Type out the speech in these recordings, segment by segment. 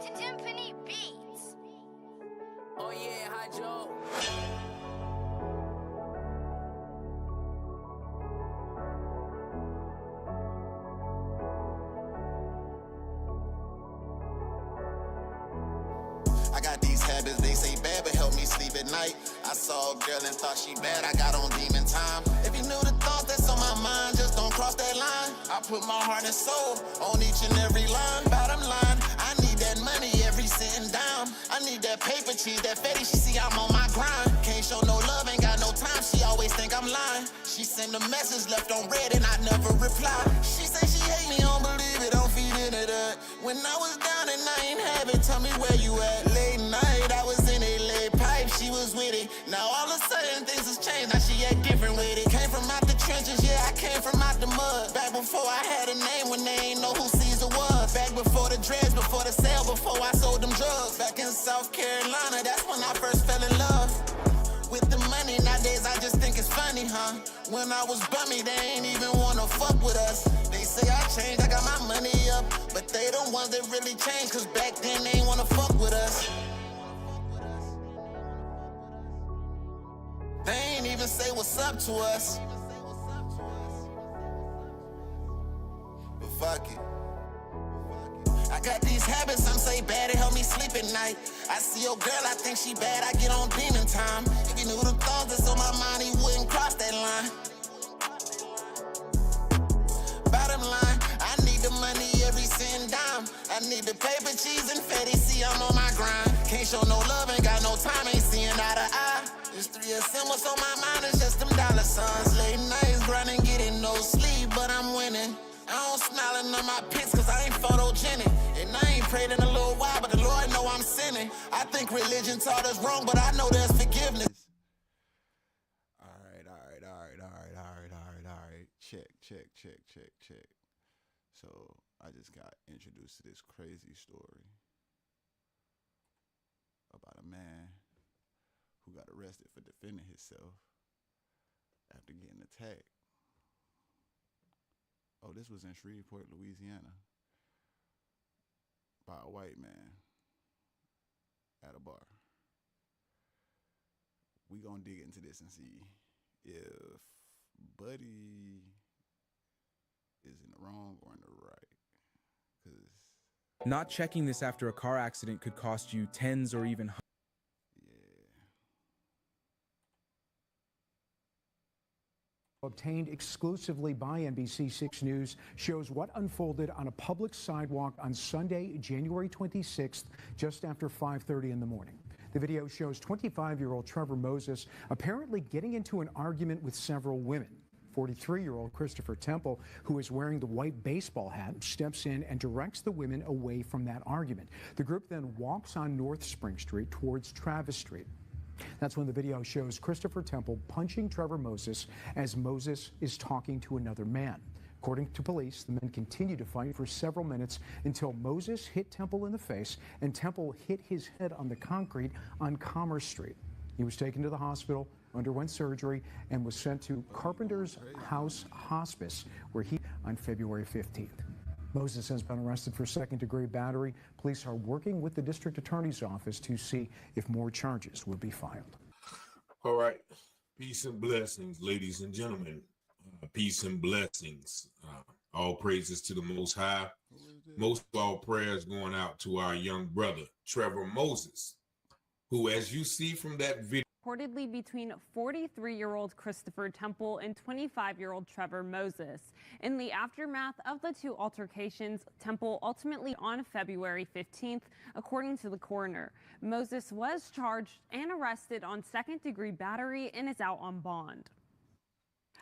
to Timpani Beats. Oh yeah, hi Joe. I got these habits, they say bad, but help me sleep at night. I saw a girl and thought she bad, I got on demon time. If you knew the thoughts that's on my mind, just don't cross that line. I put my heart and soul on each and every line. Bottom line, I need that money every cent and dime. I need that paper cheese, that fatty, she see I'm on my grind. Can't show no love, ain't got no time, she always think I'm lying. She send a message left on red and I never reply. She say she hate me, don't believe it, don't feed into that. When I was down and I ain't have it, tell me where you at. Late night, I was in a lead pipe, she was with it. Now all of a sudden things has changed, now she act different with it. Came from out the trenches, yeah, I came from out the mud. Back before I had a name when they ain't know who Caesar was. Back before the dreads, before the sale, before I sold them drugs. Back in South Carolina, that's when I first fell in love. With the money, nowadays I just think it's funny, huh? When I was bummy, they ain't even wanna fuck with us. They say I changed, I got my money up, but they the ones that really changed, cause back then they ain't wanna fuck with us. They ain't even say what's up to us. But fuck it. I got these habits, some say bad, it help me sleep at night. I see your girl, I think she bad, I get on demon time. If you knew the thoughts that's on my mind, he wouldn't cross that line. Bottom line, I need the money every cent and dime. I need the paper, cheese, and fatty, see I'm on my grind. Can't show no love, ain't got no time, ain't seeing eye to eye. It's 3SM, what's on my mind, it's just them dollar signs. Late nights, grinding, getting no sleep, but I'm winning. I don't smiling on my pics cause I ain't photogenic. And I ain't prayed in a little while, but the Lord know I'm sinning. I think religion taught us wrong, but I know there's forgiveness. All right. Check. So I just got introduced to this crazy story about a man who got arrested for defending himself after getting attacked. Oh, this was in Shreveport, Louisiana, by a white man at a bar. We gonna dig into this and see if Buddy is in the wrong or in the right. Cause Not checking this after a car accident could cost you tens or even hundreds. Obtained exclusively by NBC6 News shows what unfolded on a public sidewalk on Sunday, January 26th, just after 5:30 in the morning. The video shows 25-year-old Trevor Moses apparently getting into an argument with several women. 43-year-old Christopher Temple, who is wearing the white baseball hat, steps in and directs the women away from that argument. The group then walks on North Spring Street towards Travis Street. That's when the video shows Christopher Temple punching Trevor Moses as Moses is talking to another man. According to police, the men continued to fight for several minutes until Moses hit Temple in the face and Temple hit his head on the concrete on Commerce Street. He was taken to the hospital, underwent surgery, and was sent to Carpenter's House Hospice, where he on February 15th. Moses has been arrested for second-degree battery. Police are working with the district attorney's office to see if more charges will be filed. All right. Peace and blessings, ladies and gentlemen. Peace and blessings. All praises to the Most High. Most of all prayers going out to our young brother, Trevor Moses, who, as you see from that video, reportedly between 43-year-old Christopher Temple and 25-year-old Trevor Moses. In the aftermath of the two altercations, Temple ultimately on February 15th, according to the coroner. Moses was charged and arrested on second-degree battery and is out on bond.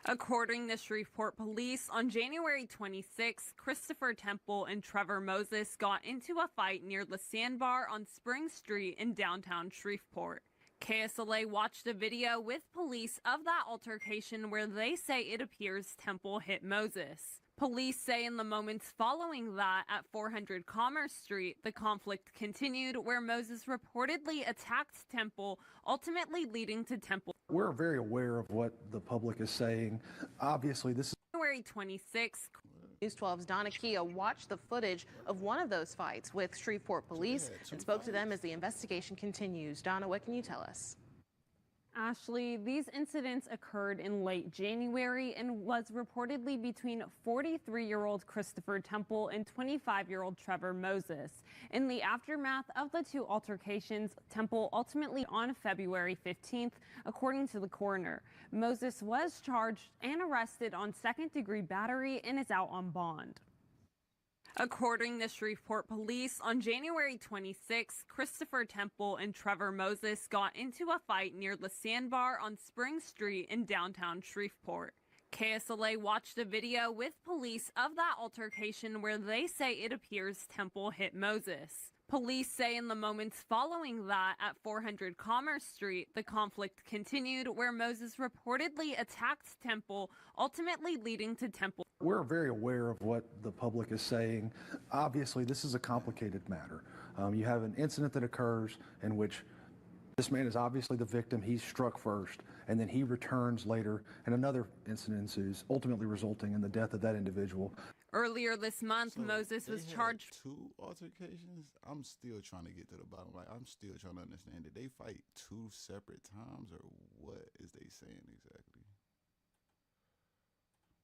According to Shreveport police, on January 26, Christopher Temple and Trevor Moses got into a fight near the Sandbar on Spring Street in downtown Shreveport. KSLA watched a video with police of that altercation where they say it appears Temple hit Moses. Police say in the moments following that at 400 Commerce Street, the conflict continued where Moses reportedly attacked Temple, ultimately leading to Temple. We're very aware of what the public is saying. Obviously, this is January 26. News 12's Donna Kia watched the footage of one of those fights with Shreveport police and spoke to them as the investigation continues. Donna, what can you tell us? Ashley, these incidents occurred in late January and was reportedly between 43-year-old Christopher Temple and 25-year-old Trevor Moses. In the aftermath of the two altercations, Temple ultimately on February 15th, according to the coroner. Moses was charged and arrested on second-degree battery and is out on bond. According to Shreveport police, on January 26, Christopher Temple and Trevor Moses got into a fight near the Sandbar on Spring Street in downtown Shreveport. KSLA watched a video with police of that altercation where they say it appears Temple hit Moses. Police say in the moments following that at 400 Commerce Street, the conflict continued where Moses reportedly attacked Temple, ultimately leading to Temple. We're very aware of what the public is saying. Obviously, this is a complicated matter. You have an incident that occurs in which this man is obviously the victim. He's struck first, and then he returns later, and another incident ensues, ultimately resulting in the death of that individual. Earlier this month, Moses was charged. 2 altercations? I'm still trying to get to the bottom. Like, I'm still trying to understand. Did they fight 2 separate times, or what is they saying exactly?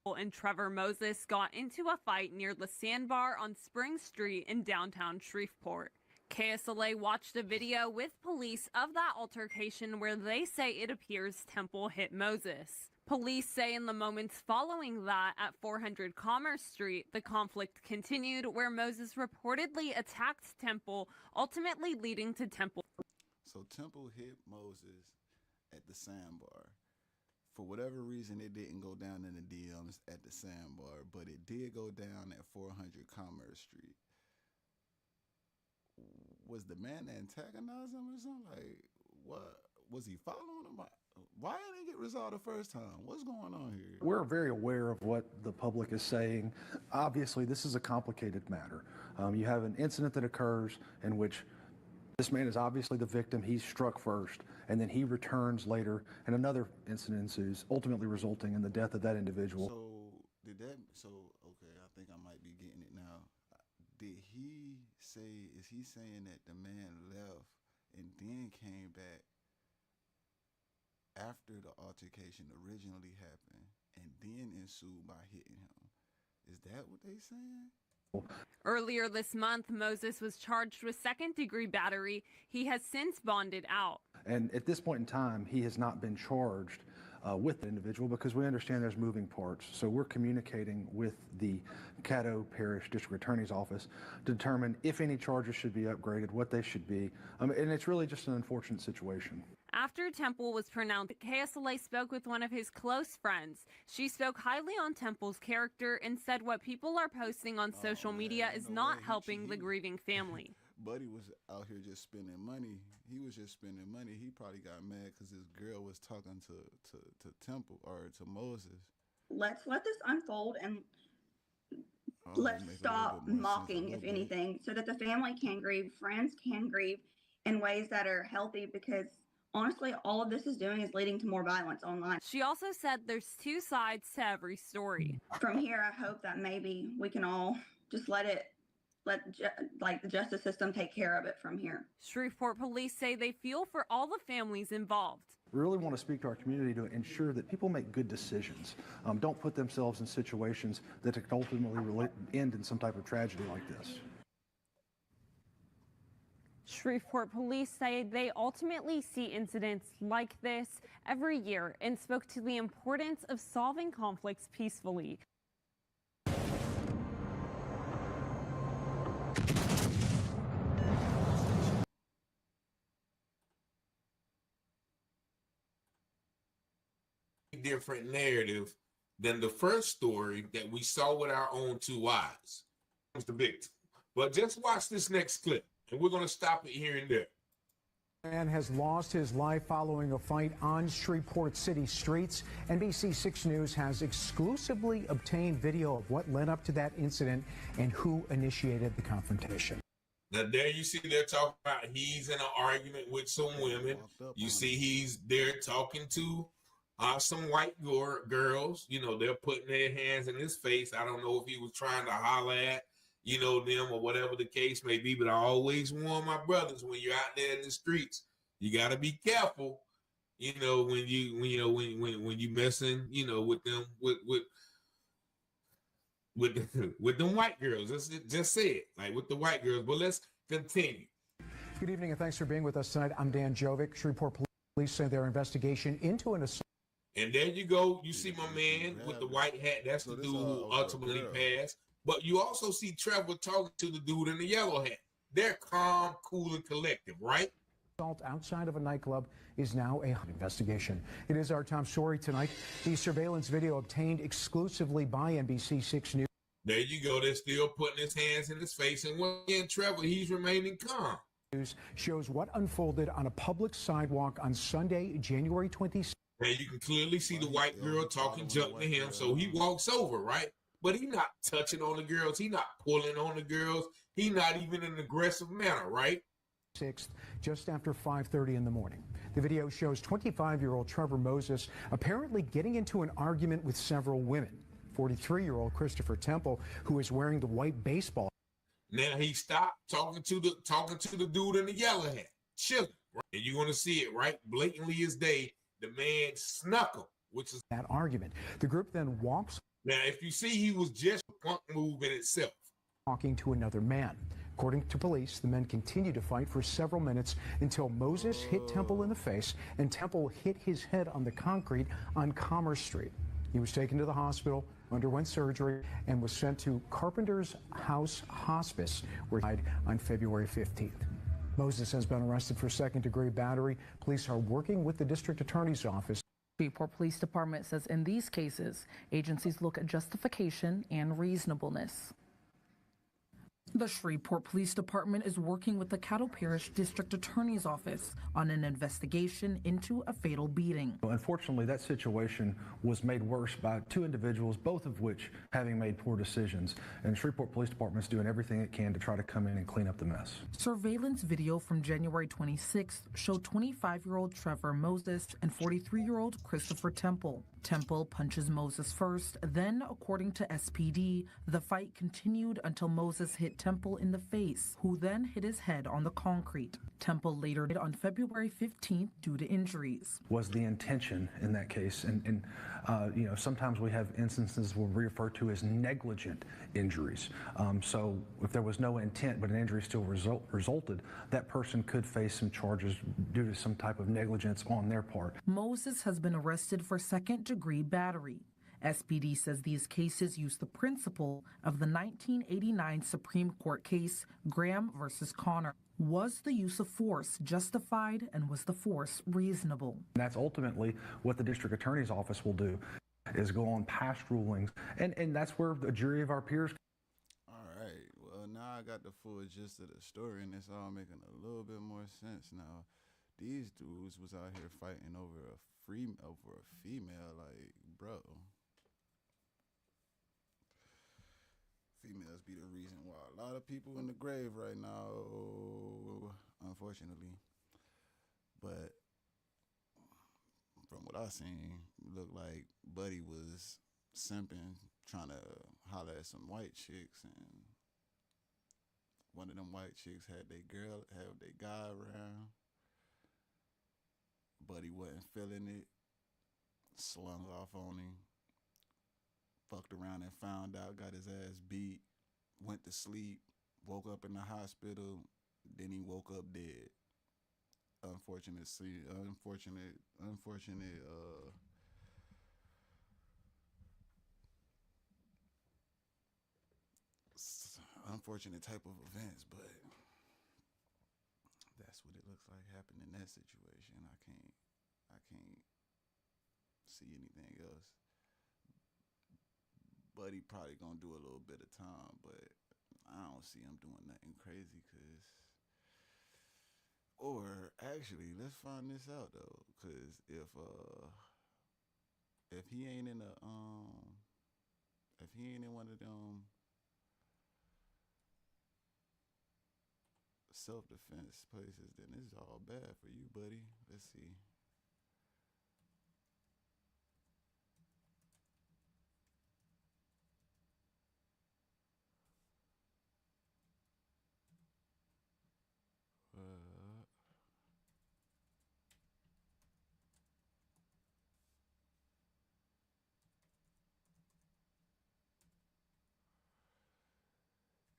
And Trevor Moses got into a fight near the Sandbar on Spring Street in downtown Shreveport. KSLA watched a video with police of that altercation where they say it appears Temple hit Moses. Police say in the moments following that at 400 Commerce Street, the conflict continued where Moses reportedly attacked Temple, ultimately leading to Temple. So Temple hit Moses at the Sandbar. For whatever reason, it didn't go down in the DMs at the Sandbar, but it did go down at 400 Commerce Street. Was the man that antagonized him or something? Like, what? Was he following him? Why didn't it get resolved the first time? What's going on here? We're very aware of what the public is saying. Obviously, this is a complicated matter. You have an incident that occurs in which this man is obviously the victim. He's struck first, and then he returns later, and another incident ensues, ultimately resulting in the death of that individual. Okay, I think I might be getting it now. Is he saying that the man left and then came back after the altercation originally happened and then ensued by hitting him? Is that what they saying? Earlier this month, Moses was charged with second-degree battery. He has since bonded out. And at this point in time, he has not been charged with the individual because we understand there's moving parts. So we're communicating with the Caddo Parish District Attorney's Office to determine if any charges should be upgraded, what they should be. And it's really just an unfortunate situation. After Temple was pronounced, KSLA spoke with one of his close friends. She spoke highly on Temple's character and said what people are posting on social media is not helping the grieving family. Buddy was out here just spending money. He was just spending money. He probably got mad because his girl was talking to Temple or to Moses. Let's let this unfold and let's stop mocking, if anything, so that the family can grieve, friends can grieve in ways that are healthy, because honestly, all of this is doing is leading to more violence online. She also said there's 2 sides to every story. From here, I hope that maybe we can all just let the justice system take care of it from here. Shreveport police say they feel for all the families involved. We really want to speak to our community to ensure that people make good decisions. Don't put themselves in situations that could ultimately end in some type of tragedy like this. Shreveport police say they ultimately see incidents like this every year and spoke to the importance of solving conflicts peacefully. Different narrative than the first story that we saw with our own 2 eyes. It's the victim. But just watch this next clip, and we're going to stop it here and there. A man has lost his life following a fight on Shreveport city streets. NBC6 News has exclusively obtained video of what led up to that incident and who initiated the confrontation. Now, there you see they're talking about he's in an argument with some women. You see he's there talking to Some white girls, they're putting their hands in his face. I don't know if he was trying to holler at, them or whatever the case may be. But I always warn my brothers, when you're out there in the streets, you got to be careful. When you messing, with them, with them white girls. Just say it, like with the white girls. But let's continue. Good evening and thanks for being with us tonight. I'm Dan Jovic. Shreveport police say their investigation into an assault. And there you go. You see my man with the white hat. That's the dude who ultimately passed. But you also see Trevor talking to the dude in the yellow hat. They're calm, cool, and collective, right? Assault outside of a nightclub is now a investigation. It is our top story tonight. The surveillance video obtained exclusively by NBC6 News. There you go. They're still putting his hands in his face. And once again, Trevor, he's remaining calm. News shows what unfolded on a public sidewalk on Sunday, January 26th. And you can clearly see the white girl talking junk to him. So he walks over, right? But he's not touching on the girls. He's not pulling on the girls. He's not even in an aggressive manner, right? 6th, just after 5:30 in the morning. The video shows 25-year-old Trevor Moses apparently getting into an argument with several women. 43-year-old Christopher Temple, who is wearing the white baseball. Now he stopped talking to the dude in the yellow hat, chilling. Right? And you're gonna see it right blatantly as day. The man snuck him, which is that argument. The group then walks. Now, if you see, he was just a punk move in itself. Talking to another man. According to police, the men continued to fight for several minutes until Moses hit Temple in the face and Temple hit his head on the concrete on Commerce Street. He was taken to the hospital, underwent surgery, and was sent to Carpenter's House Hospice, where he died on February 15th. Moses has been arrested for second-degree battery. Police are working with the district attorney's office. Shreveport Police Department says in these cases, agencies look at justification and reasonableness. The Shreveport Police Department is working with the Caddo Parish District Attorney's Office on an investigation into a fatal beating. Unfortunately, that situation was made worse by two individuals, both of which having made poor decisions. And Shreveport Police Department is doing everything it can to try to come in and clean up the mess. Surveillance video from January 26th showed 25-year-old Trevor Moses and 43-year-old Christopher Temple. Temple punches Moses first, then, according to SPD, the fight continued until Moses hit Temple in the face, who then hit his head on the concrete. Temple later died on February 15th due to injuries. Was the intention in that case, and sometimes we have instances where we refer to as negligent injuries. So if there was no intent but an injury still resulted, that person could face some charges due to some type of negligence on their part. Moses has been arrested for second-degree battery. SPD says these cases use the principle of the 1989 Supreme Court case, Graham versus Connor. Was the use of force justified, and was the force reasonable? And that's ultimately what the district attorney's office will do, is go on past rulings, and that's where a jury of our peers. All right, well, now I got the full gist of the story, and it's all making a little bit more sense now. These dudes was out here fighting over a female, like, bro. Females be the reason why a lot of people in the grave right now, unfortunately. But from what I seen, it looked like Buddy was simping, trying to holler at some white chicks, and one of them white chicks had their guy around. Buddy wasn't feeling it, slung off on him. Fucked around and found out, got his ass beat, went to sleep, woke up in the hospital, then he woke up dead. Unfortunate type of events, but that's what it looks like happened in that situation. I can't see anything else. Buddy probably gonna do a little bit of time, but I don't see him doing nothing crazy. Or actually, let's find this out though, cause if he ain't in one of them self-defense places, then it's all bad for you, buddy. Let's see.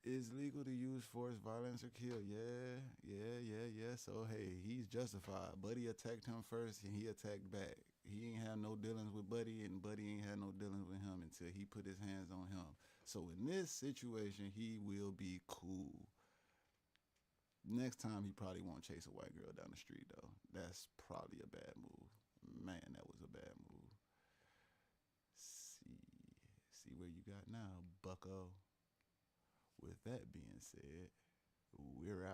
It's legal to use force, violence, or kill. Yeah. So, hey, he's justified. Buddy attacked him first, and he attacked back. He ain't had no dealings with Buddy, and Buddy ain't had no dealings with him until he put his hands on him. So, in this situation, he will be cool. Next time, he probably won't chase a white girl down the street, though. That's probably a bad move. Man, that was a bad move. See where you got now, bucko. With that being said, we're out.